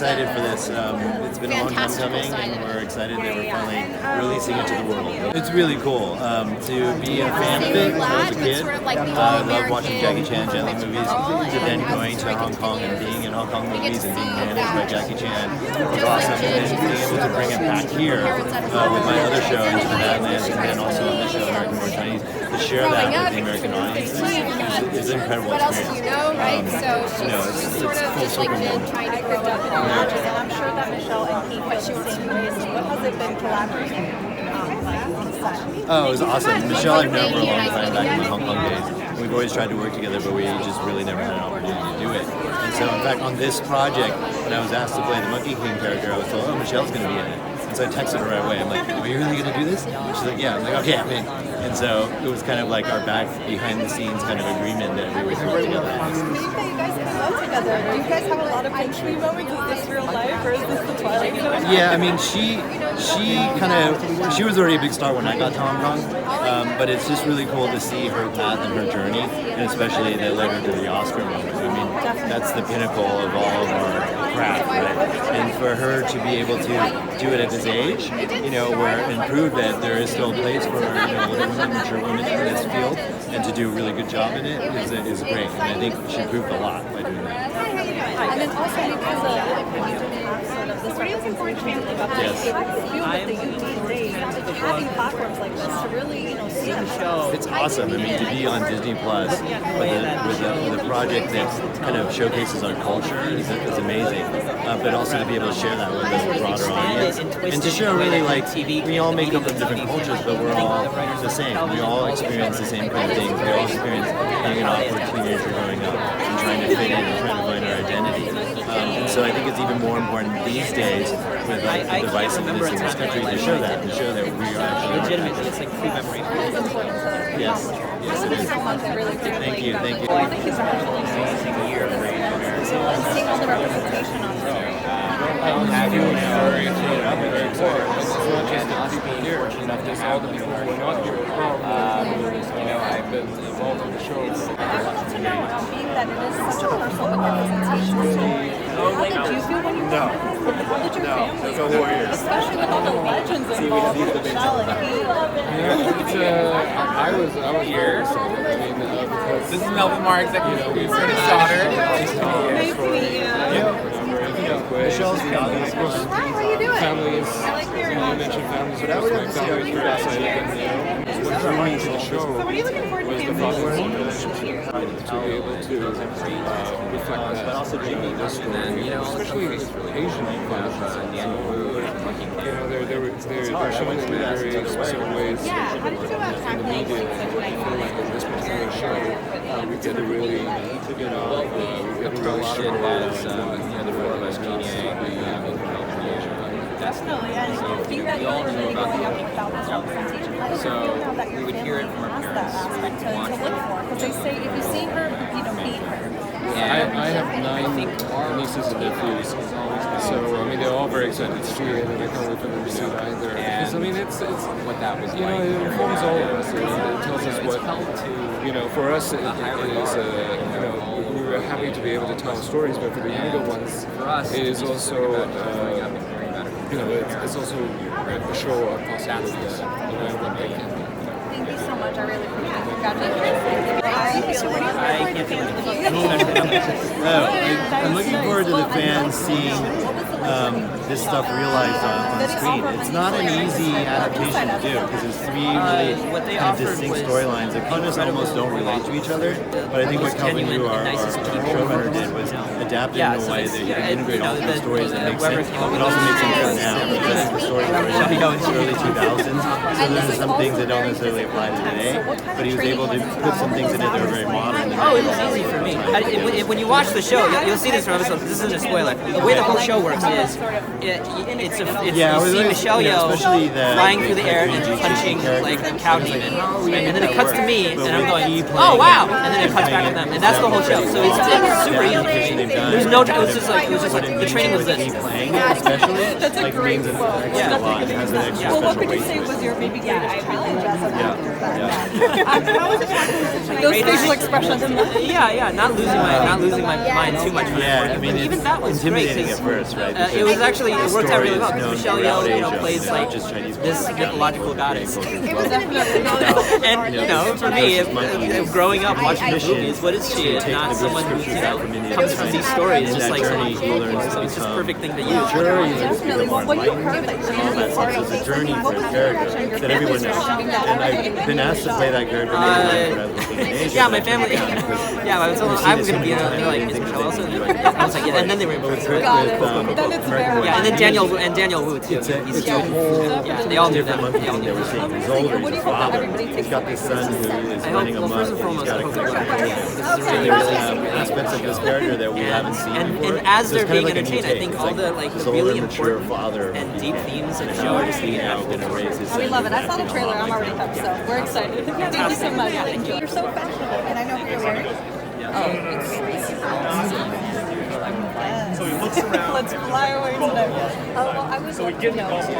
excited for this. It's been a long time coming, and we're excited that we're finally releasing it to the world. It's really cool to be a fan of it when I was a kid. I love watching Jackie Chan Jet Li movies, to then going to Hong Kong and being in Hong Kong movies and being managed by Jackie Chan was awesome. And then being able to bring it back here with my other show, Into the Badlands, and then also on the show, American Born Chinese, to share that with the American audience is an incredible experience. It's full circle moment. And I'm sure that Michelle and he feel the same way. What has it been collaborating on set? Oh, it was awesome. Michelle I've known for a long time back in the Hong Kong days. We've always tried to work together, but we just really never had an opportunity to do it. And so, in fact, on this project, when I was asked to play the Monkey King character, I was told, oh, Michelle's going to be in it. And so I texted her right away. I'm like, are you really going to do this? And she's like, yeah. I'm like, okay, I'm in. And so it was kind of like our back behind the scenes kind of agreement that we would work together. It's neat that you guys come out together. Do you guys have a lot of pinch-me moments? Is this real life or is this the Twilight Zone? Yeah, I mean, she was already a big star when I got to Hong Kong, but it's just really cool to see her path and her journey, and especially that led her to the Oscar moment. I mean, that's the pinnacle of all of our craft, right? And for her to be able to do it at this age, and prove that there is still a place for older women, mature women in this field, and to do a really good job in it is great. And I think she proved a lot by doing that. And then also because of this representation about the field that they do these days, having platforms like this to really, see them. It's awesome. I mean, to be on Disney Plus with a project that kind of showcases our culture is amazing. But also to be able to share that with a broader audience, and to show really we all make up of different cultures, but we're all the same. We all experience the same kind of things. We all experience being an awkward teenager growing up and trying to fit in and trying to find our identity. And so I think it's even more important these days with the divisiveness in this country to show that we are actually legitimately. It's like free memory. Yes, it is. Thank you. I think it's a really amazing year for you. Seeing all the representation on there. I'm very excited. It's not just the people here, it's all the people who are not here. I've been involved in the show. I wanted to know, being that it is such a personal representation, how did you feel when you No. How did your family That's a whole year. especially with all the legends involved with Michelle and Pete? I was here, so because This is Melvin Marr, executive producer and his daughter. Nice to meet you. Michelle's family. How are you doing? families, you mentioned families, but my family is very excited. What drew me to the show What are you looking forward was to the doing? project to be able to reflect that this story, especially Asian families. They're showing it in very specific ways. Yeah, how did you go about In the tackling media, such I feel like in this particular show, we get to really, show the role of Definitely, and being that you're really going up without this representation, how did you feel now that your family has that aspect to look for? Because they say if you see her, beat her. I have 9 nieces and nephews, so they're all very excited to see it, and I can't wait for them to see it either. Because it's What that was like. it informs all of us. It tells us what for us. It is we were happy to be able to tell stories, but for the younger ones, it is also it's also a show of possibilities. What they can. Thank you so much. I really appreciate it. Congratulations. I'm looking forward to the fans seeing this stuff realized on screen. It's not an easy adaptation to do because there's 3 really kind of distinct storylines that kind of almost don't relate to each other. But I think what Calvin Yu, our showrunner, did was adapt it in a way that you can integrate all 3 stories that make sense. It also makes sense for now because the stories were in the early 2000s, so there's some things that don't necessarily apply to today. But he was able to put some things in it that were very modern. Oh, it was easy for me. When you watch the show, you'll see this from episode. This isn't a spoiler. The way the whole show works is you see Michelle Yeoh flying through the air and punching like a cow demon, and then it cuts to me, and I'm going, oh wow, and then it cuts back to them, and that's the whole show. So it's super easy. There's no, it was just like the training was this. Especially like means Yeah. Well, what could you say was your maybe greatest challenge as an actor? Those facial expressions. Yeah, not losing my mind too much. Yeah, I mean, even that was great. intimidating at first, right? It was actually it worked out really well Story because is Michelle known Yeoh, throughout plays Asia, like just Chinese this mythological goddess. It was definitely And for me, growing up watching the movies, what is she? Not someone who comes from these stories, just like someone so it's just a perfect thing to use. definitely. Well, when you heard that Jin was part of It's a journey for the character that everyone knows. And I've been asked to play that character many times when I was looking in Asia. Yeah, my family. Yeah, I was told I was going to be in it. They're like, is Michelle also? I was like, yeah, and then they were impressed. Got it. Then it's very Yeah, and then Daniel Wu too. It's a whole Yeah, they all do that. different They all monkey do that we're that. seeing. He's older, What do he's you a hope that father. everybody takes He's got this son who is I running hope, well, amok. first and foremost, I hope they work. This is a They really, really really have aspects of this character that we haven't seen before. and as So they're it's kind of being like a new entertained, I take. think It's all the this really older, mature important father and of deep the- themes of the and show how are is just he being now going to raise his son? We love it. I saw the trailer. I'm already hooked, so we're excited. Thank you so much. You're so fashionable, and I know who you're wearing. So he looks around. Let's fly away today. Well, I was like, what was the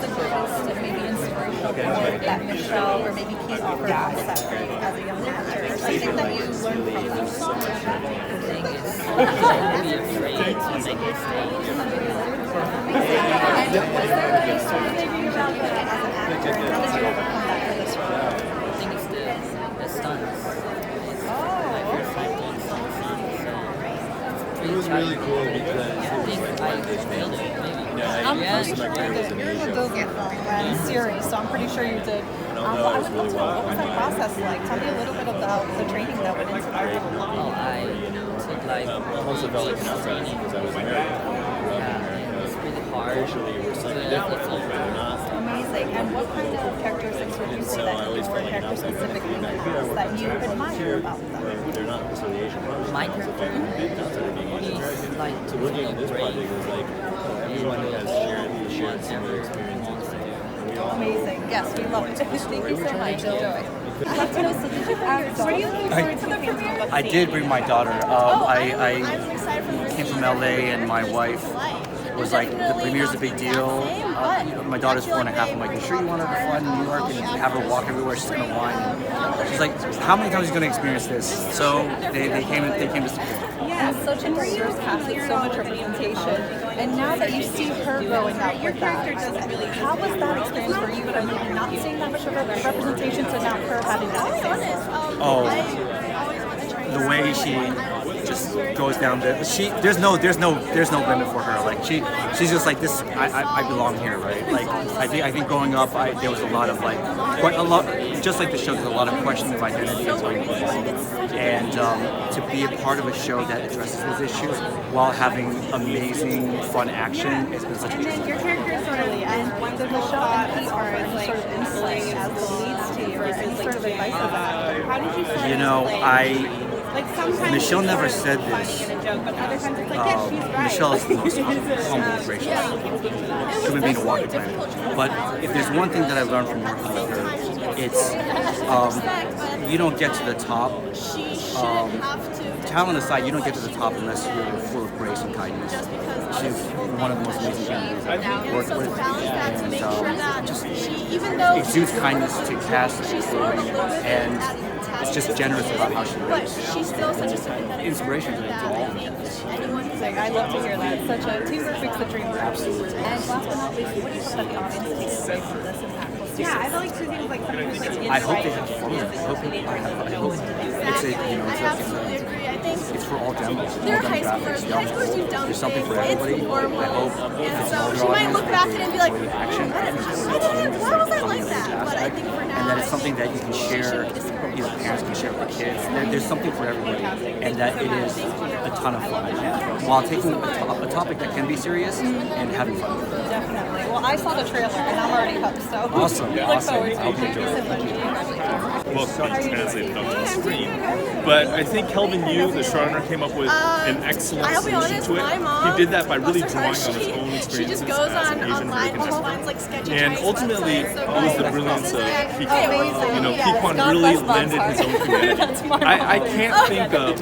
greatest maybe inspirational quote that Michelle or maybe Keith offered us as a young actor? Or something that you learned from them? And was there any sort of thing about that as an actor? How did you overcome that for this role? I think it's the stunts. It was really cool because it was like I nailed it, maybe. most of my career was in You're in the Asia. Dogen film series, so I'm pretty sure you did. although I was really What was that well process like? Tell me a little bit about the training that went into that. Oh, I took like I also felt like an outsider because I was American. it's really hard. Culturally, we're slightly different, but we're not. Amazing. And what kind of characteristics would you say that your character specifically has that you admire about them? They're not necessarily Asian. My character is like So looking at this project, it was like everyone has shared similar experiences. And we all Amazing. Yes, we love it. Thank you so much. Enjoy. I'd like to know, so did you have, what are you looking forward to the premiere? I did bring my daughter. I came from LA and my wife was like, the premiere's a big deal. My daughter's 4.5. I'm like, you sure you want her to fly to New York and have her walk everywhere? She's gonna whine. She's like, how many times are you gonna experience this? So they came to support. Yeah, such a diverse cast with so much representation. And now that you see her growing up with that, how was that experience for you from not seeing that much of a representation to now her having that experience? Oh, the way she just goes down there. There's no limit for her. Like she's just like this. I belong here, right? Like I think growing up, there was a lot of like just like the show. There's a lot of questions of identity and and to be a part of a show that addresses those issues while having amazing fun action, it's been such a treat. Your character is Rosalie, and the show and Pete are sort of insulting as the leads to you. Any sort of advice of that? How did you sort of You know, like sometimes Michelle never said this. Michelle is the most humble, gracious human being to walk the planet. But if there's one thing that I learned from working with her, it's you don't get to the top. Talent aside, you don't get to the top unless you're full of grace and kindness. She's one of the most amazing humans I've worked with, and just exudes kindness to cast and it's just generous about how she lives. she's still such a Inspiration to all. I love to hear that. Such a teamwork makes the dream work. And last but not least, what do you hope that the audience takes away from this impactful series? Yeah, I feel like two things like something who's like I hope they have fun. I hope it's for all demos, all demographics, young, old. There's something for everybody. I hope it's an older audience. Look back and be like, action, why was I like that? And that it's something that you can share. Parents can share with their kids. There's something for everybody, and that it is a ton of fun while taking a topic that can be serious and having fun with it. Definitely. Well, I saw the trailer and I'm already hooked, so Awesome. look forward to I hope it. you Thank you enjoy so much. Well, being translated onto the screen. But I think Kelvin Yu, the showrunner, came up with an excellent solution to it. He did that by really drawing on his own experiences as an Asian American immigrant. And ultimately, it was the brilliance of Kikwan. You know, Kikwan really lended his own humanity. I can't think of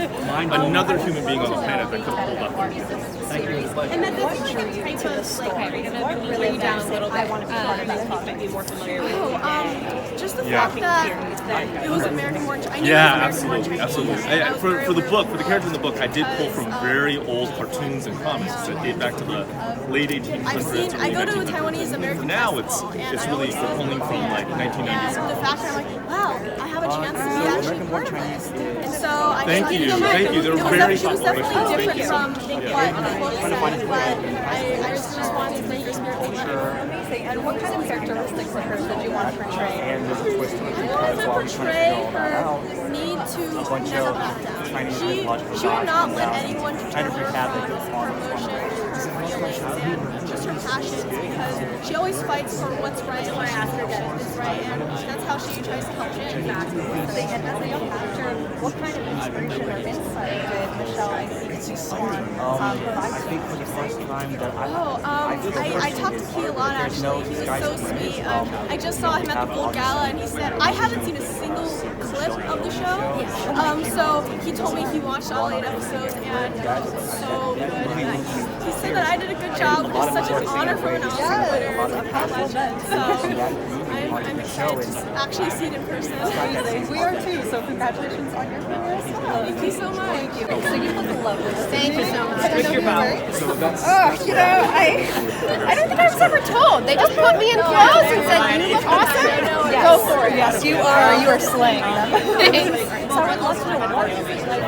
another human being on the planet that could have pulled off. series. And that does like a type of like bring you down a little bit. I want to be part of that topic. Be more familiar with. Just the fact that it was American-born. I knew Yeah, it was American-born absolutely. Chinese. For the book, for the characters in the book, I did pull from very old cartoons and comics that date back to the late 1800s. I go to a Taiwanese American Now festival, and it's I really always pulling from like 1990s. And the fact that I'm like, wow, I have a chance to be actually part of this. And so I Thank you. They're very It was thoughtful. definitely different from what the book said, but I just wanted to make your spirit light. Amazing. And what kind of characteristics of her did you want to portray? I wanted to portray her need to never back down. She would not let anyone control her from her emotions, her feelings, and just her passions, because she always fights for what's right and what she thinks is right, and that's how she tries to help change that. And as a young actor, what kind of inspiration or insight did Michelle provide? I think for the first time that I talked to Key a lot actually. He was so sweet. I just saw him at the Gold Gala and he said, I haven't seen a single clip of the show. So he told me he watched all 8 episodes and it was so good. He said that I did a good job, which is such an honor for an Oscar winner. So I'm excited to actually see it in person. We are too, so congratulations on your career as well. Thank you so much. So you look lovely. Thank you so much. Click your mouth. I don't think I was ever told. They just put me in clothes and said, you look awesome. Yes. Go for it. Yes, you are slaying them. Thanks. So I would love to know what is it like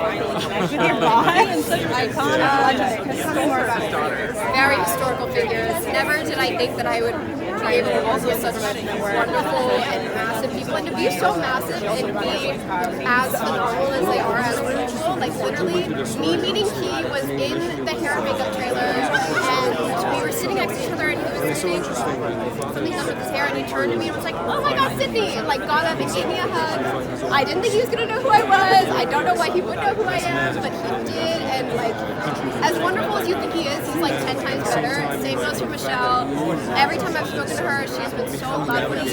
with your body and such iconic legendary. Tell me more about it. Very historical figures. Never did I think that I would be able to work with such wonderful and massive people, and to be so massive and be as phenomenal as they are as people. Like literally, me meeting Key was in the hair and makeup trailer, and we were sitting next to each other, and he was doing something done with his hair, and he turned to me and was like, "Oh my God, Sydney!" and like got up and gave me a hug. I didn't think he was gonna know who I was. I don't know why he would know who I am, but he did, and like as wonderful as you think he is, he's like 10 times better. Same goes for Michelle. Every time I've spoken to her, she's been so lovely and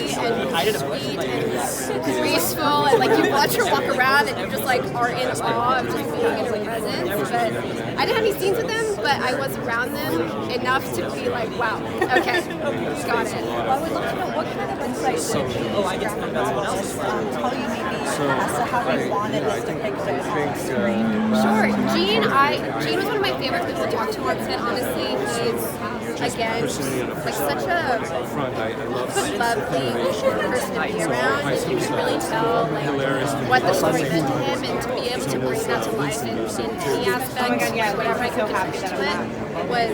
sweet and graceful, and like you watch her walk around and you just like are in awe of just being in her presence. But I didn't have any scenes with them, but I was around them enough to be like, wow, okay, got it. I would love to know what kind of insight did graphic novels tell you maybe as to how they wanted this depicted on screen? Sure, Gene was one of my favorite people to talk to on set. Honestly, he's again like such a lovely person to be around. You can really tell like what the story meant to him, and to be able to bring that to life in any aspect, whatever I could contribute to it, was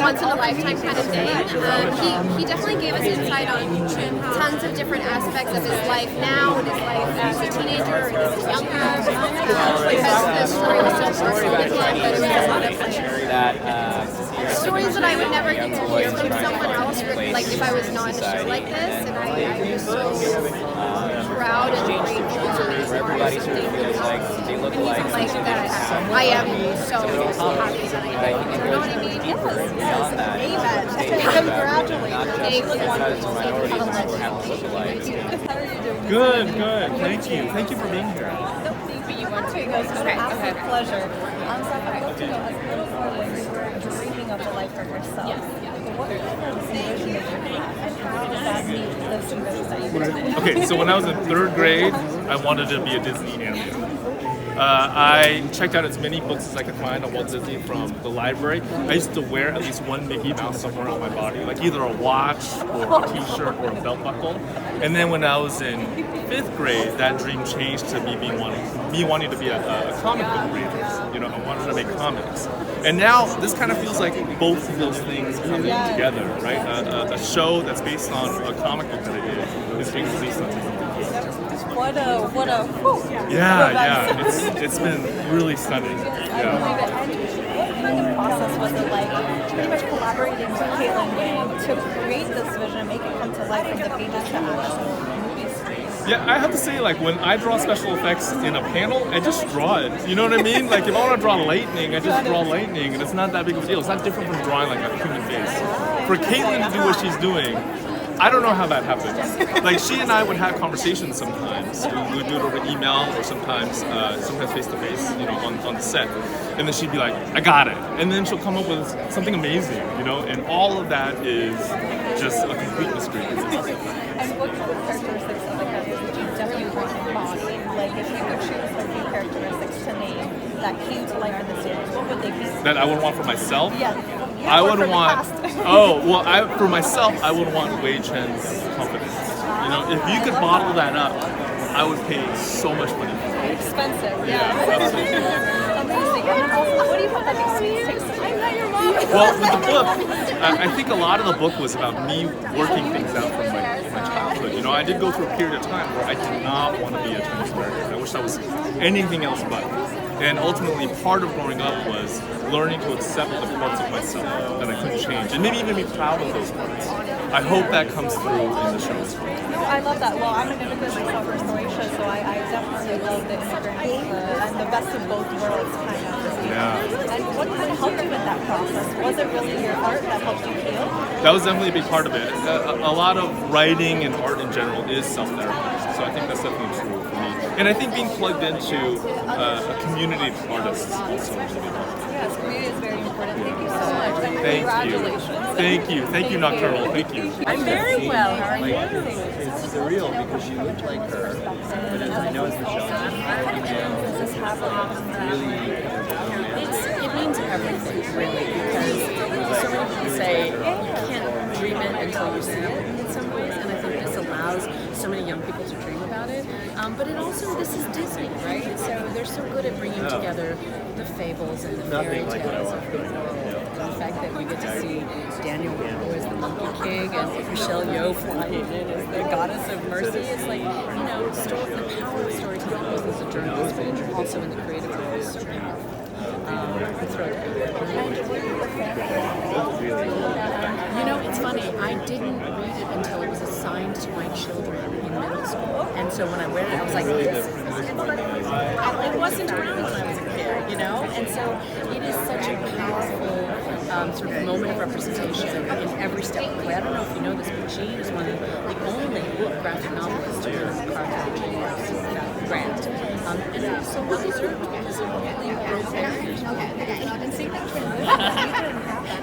once in a lifetime kind of thing. He definitely gave us insight on tons of different aspects of his life now, and his life as a teenager and as a younger. Because the story was so personal to him, but it was a lot of stories that I would never get to hear from someone else, like if I was not in a show like this, and I'm just so proud and grateful to be part of something like that. I am so happy that I am. You know what I mean? Yes, amen. Thank you. Good. Thank you for being here. Okay, guys, it's an absolute pleasure. So I'd love to know, as a little girl, when you were dreaming of the life for yourself, what kind of vision did you have, and how does that meet those two visions that you have? Okay, so when I was in 3rd grade, I wanted to be a Disney animator. I checked out as many books as I could find on Walt Disney from the library. I used to wear at least one Mickey Mouse somewhere on my body, like either a watch or a t-shirt or a belt buckle. And then when I was in 5th grade, that dream changed to me wanting to be a comic book reader. You know, I wanted to make comics. And now this kind of feels like both of those things coming together, right? A show that's based on a comic book that I did is being released on Disney. What a It's been really stunning. I believe it. And what kind of process was it like, pretty much collaborating with Caitlin Yang to create this vision and make it come to life from the pages to actual movie screens? Yeah, I have to say, like, when I draw special effects in a panel, I just draw it. You know what I mean? Like, if I want to draw lightning, I just draw lightning, and it's not that big of a deal. It's not different from drawing, like, a human face. For Caitlin to do what she's doing, I don't know how that happens. Like she and I would have conversations sometimes. We would do it over email or sometimes face to face, you know, on the set. And then she'd be like, I got it. And then she'll come up with something amazing, you know. And all of that is just a complete mystery. And what kind of characteristics of the characters did you definitely want to embody? Like if you could choose a few characteristics to name that came to life in the series, what would they be? That I would want for myself? Yeah. I would want. For myself, I would want Wei Chen's confidence. You know, if you could bottle that up, I would pay so much money for it. Expensive, yeah. Amazing. And also, what do you hope that these scenes take? I'm not your mom. Well, with the book, I think a lot of the book was about me working things out from my childhood. You know, I did go through a period of time where I did not want to be a Chinese American. I wish I was anything else but. And ultimately, part of growing up was learning to accept the parts of myself that I couldn't change, and maybe even be proud of those parts. I hope that comes through in the show as well. No, I love that. Well, I'm an immigrant myself from Croatia, so I definitely love the immigrant and the best of both worlds kind of. Yeah. And what kind of helped you in that process? Was it really your art that helped you heal? That was definitely a big part of it. A lot of writing and art in general is self-therapy, so I think that's definitely true for me. And I think being plugged into a community of artists also is a big part. Yes, community is very important. Thank you so much. And Thank you. Thank you, Nocturnal. Thank you. I'm very well. How are you? It's surreal because you look like her, but as I know as the show, It means everything, really, because so many people say you can't dream it until you see it in some ways, and I think this allows so many young people to dream about it. But it also, this is Disney, right? So they're so good at bringing together the fables and the fairy tales of the world. And the fact that we get to see Daniel Wu as the Monkey King and Michelle Yeoh flying in as the Goddess of Mercy. It's like, you know, the power of storytelling both as a journalist but also in the creative world is so powerful. You know, it's funny. I didn't read it until it was assigned to my children in middle school, and so when I read it, I was like, "This is." It wasn't around when I was a kid, you know, and so it is such a powerful sort of moment of representation in every step of the way. I don't know if you know this, but Jin is one of the only graphic novelists to win a MacArthur grant, and it was so well deserved because it really broke barriers. Okay, you can see that transition.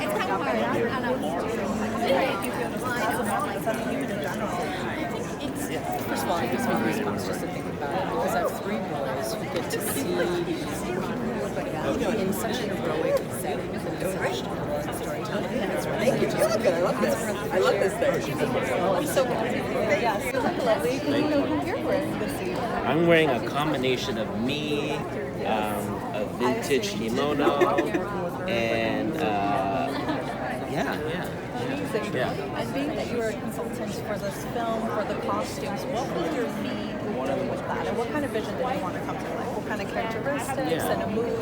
It's kind of hard. I don't know. First of all, it gives me goosebumps just to think about it because I have 3 boys who get to see people in such an heroic setting and such storytelling. And it's really you look good. I love this. I love this thing. I'm so glad. Yes, you look lovely. Can you know who you're wearing this evening? I'm wearing a combination of me, a vintage kimono, and Amazing. Yeah. And being that you were a consultant for this film, for the costumes, what was your lead role with that? And what kind of vision did you want to come to life? What kind of characteristics and a mood?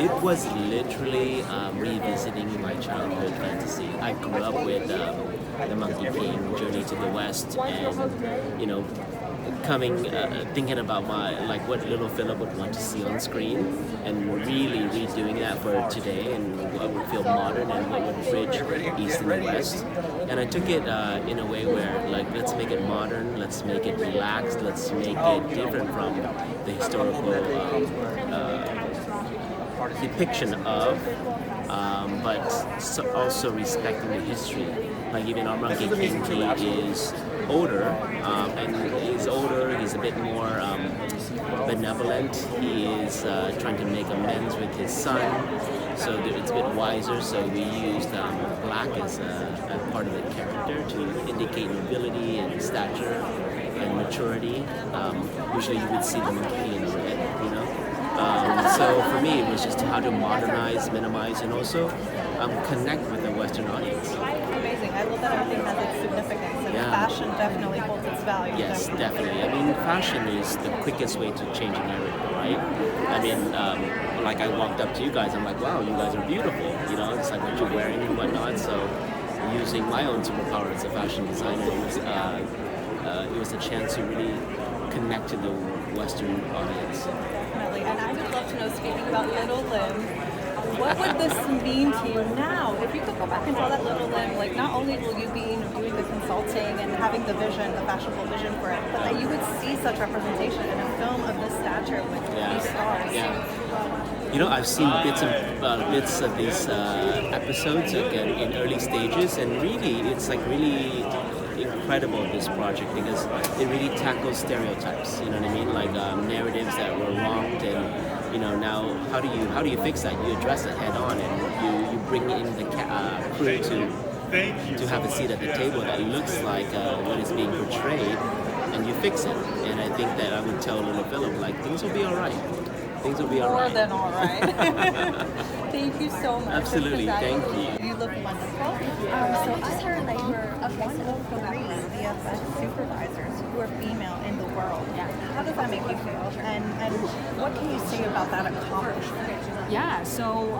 It was literally revisiting my childhood fantasy. I grew up with The Monkey King, Journey to the West, and, you know, thinking about what little Philip would want to see on screen, and really redoing that for today, and what would feel modern and what would bridge East and West. And I took it in a way where, like, let's make it modern, let's make it relaxed, let's make it different from the historical depiction of, but also respecting the history. Like even our Monkey King, he is older, and he's older, he's a bit more benevolent, he is trying to make amends with his son, so it's a bit wiser, so we used black as a part of the character to indicate nobility and stature and maturity. Usually you would see the monkey in red, you know? So for me, it was just how to modernize, minimize, and also connect with the Western audience. Amazing. I love that everything has its significance, and fashion definitely holds its value. Yes, definitely. I mean, fashion is the quickest way to change a narrative, right? I mean, like I walked up to you guys, I'm like, wow, you guys are beautiful. You know, it's like what you're wearing and whatnot. So using my own superpower as a fashion designer, it was a chance to really connect to the Western audience. Definitely. And I would love to know, speaking about Little Lim, what would this mean to you now? If you could go back and tell that little Lynn, like not only will you be doing the consulting and having the vision, the fashionable vision for it, but that you would see such representation in a film of this stature with these stars. You know, I've seen bits of these episodes again in early stages, and really, it's like really incredible, this project, because it really tackles stereotypes. You know what I mean? Like narratives that were wronged, and now how do you fix that? You address it head on, and you bring in the crew to have a seat at the table that looks like what is being portrayed, and you fix it. And I think that I would tell little Philip, like, things will be all right. Things will be all right. More than all right. Thank you so much. Absolutely, thank you. You look wonderful. So I heard that you were one of 3 VFX supervisors who are female in the world. How does that make you feel? And what can you say about that accomplishment? Yeah, so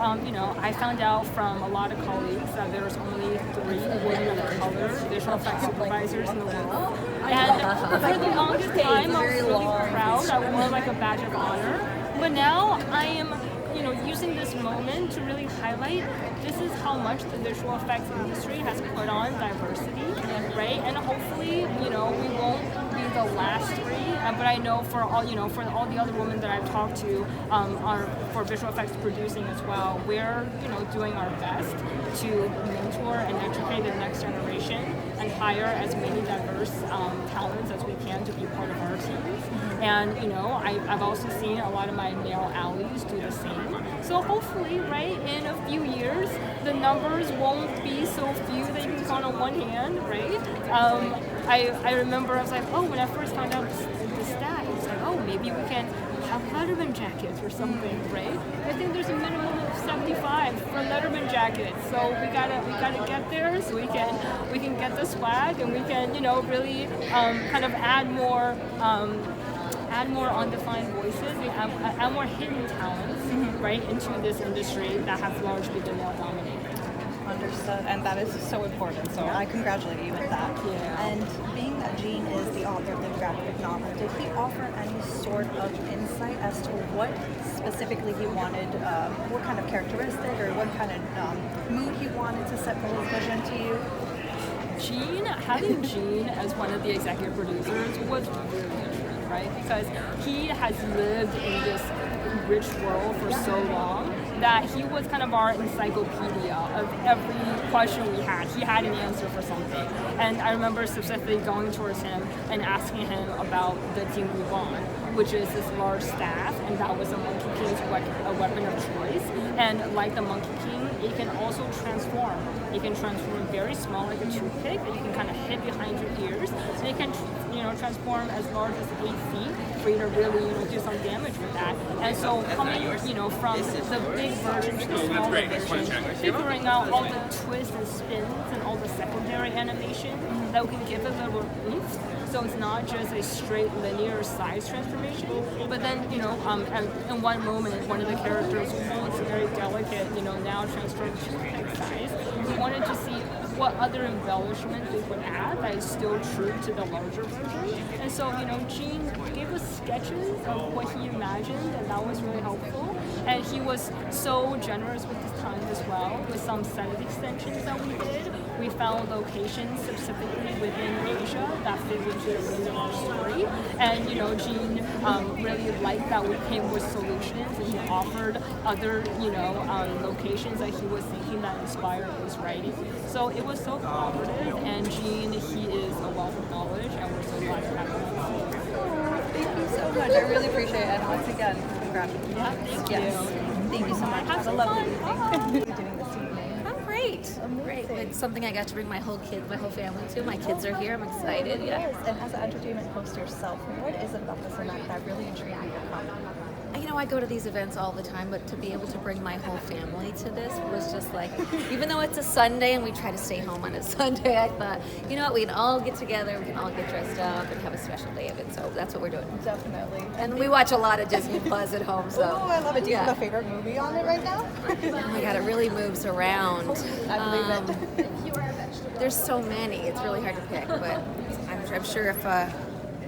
I found out from a lot of colleagues that there's only 3 women of color visual effects supervisors in the world. And for the longest time, I was really proud. I wore like a badge of honor. But now I am, using this moment to really highlight this is how much the visual effects industry has put on diversity, right? And hopefully, we won't be the last 3. But I know for all the other women that I've talked to, for visual effects producing as well, we're doing our best to mentor and educate the next generation and hire as many diverse talents as we can to be part of our teams. And I've also seen a lot of my male allies do the same. So hopefully, right, in a few years, the numbers won't be so few that you can count on one hand, right? I remember I was like, when I first found out the stat, it's like, maybe we can have Letterman jackets or something, right? I think there's a minimum of 75 for Letterman jackets, so we gotta get there so we can get the swag, and we can really kind of add more undefined voices, add more hidden talents, right, into this industry that has largely been male dominated. Understood, and that is so important, so I congratulate you with that. Yeah. And being that Jin is the author of the graphic novel, did he offer any sort of insight as to what specifically he wanted, what kind of characteristic or what kind of mood he wanted to set for his vision to you? Having Jin as one of the executive producers was really interesting, right? Because he has lived in this rich world for so long that he was kind of our encyclopedia of every question we had. He had an answer for something. And I remember specifically going towards him and asking him about the Jin Wang, which is this large staff, and that was a Monkey King's weapon of choice. And like the Monkey King, it can also transform. It can transform very small, like a toothpick, that you can kind of hit behind your ears. And it can, transform as large as 8 feet for you to really, do some damage with that. And so coming, from the big version to the small version, figuring out all the twists and spins and all the secondary animation that we can give it a little oomph. So it's not just a straight linear size transformation, but then, in one moment, one of the characters who was very delicate, now transformed to toothpick size. We wanted to see what other embellishments we could add that is still true to the larger version. And so, Jin gave us sketches of what he imagined, and that was really helpful. And he was so generous with his time as well, with some set extensions that we did. We found locations specifically within Asia that fit into the rhythm of our story. And, Jin really liked that we came with solutions, and he offered other, locations that he was thinking that inspired his writing. So it was so collaborative, and Jin, he is a wealth of knowledge, and we're so glad to have him. Thank you so much. I really appreciate it. And once again, congratulations. Yeah, thank you. Thank you so much. Have a lovely evening. Doing this evening. I'm great. I'm great. It's something I got to bring my whole family to. My kids are here. I'm excited. Yeah. Yes. And as an entertainment host yourself, what is it about this event that really intrigued you to come? I go to these events all the time, but to be able to bring my whole family to this was just like, even though it's a Sunday and we try to stay home on a Sunday, I thought, we can all get together, we can all get dressed up and have a special day of it. So that's what we're doing. Definitely. And we watch a lot of Disney Plus at home, so. Oh, I love it. Do you have a favorite movie on it right now? Oh my God, it really moves around. I believe it. There's so many. It's really hard to pick, but I'm sure if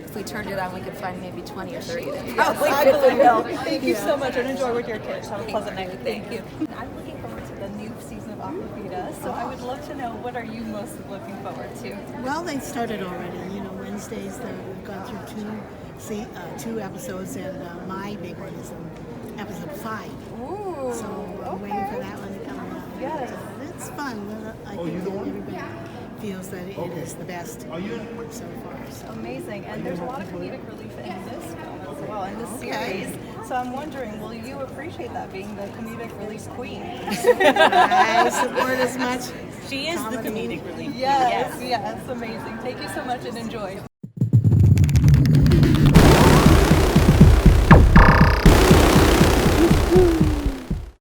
if we turned it on, we could find maybe 20 or 30 that Yes, probably I fit the believe bill. it. Thank you so much, and enjoy with your kids. Have a pleasant night. Thank you. I'm looking forward to the new season of Aquafina, so I would love to know, what are you most looking forward to? Well, they started already. You know, Wednesdays we've gone through two episodes, and my big one is episode 5. Ooh, so I'm waiting for that one to come out. Yes. It's fun. I think that everybody feels that it is the best so far. So. Amazing, and there's a lot of comedic relief in this film as well, in this series. So I'm wondering, will you appreciate that, being the comedic relief queen? I support as much. She is the comedic relief. Yes, yes, amazing. Thank you so much and enjoy.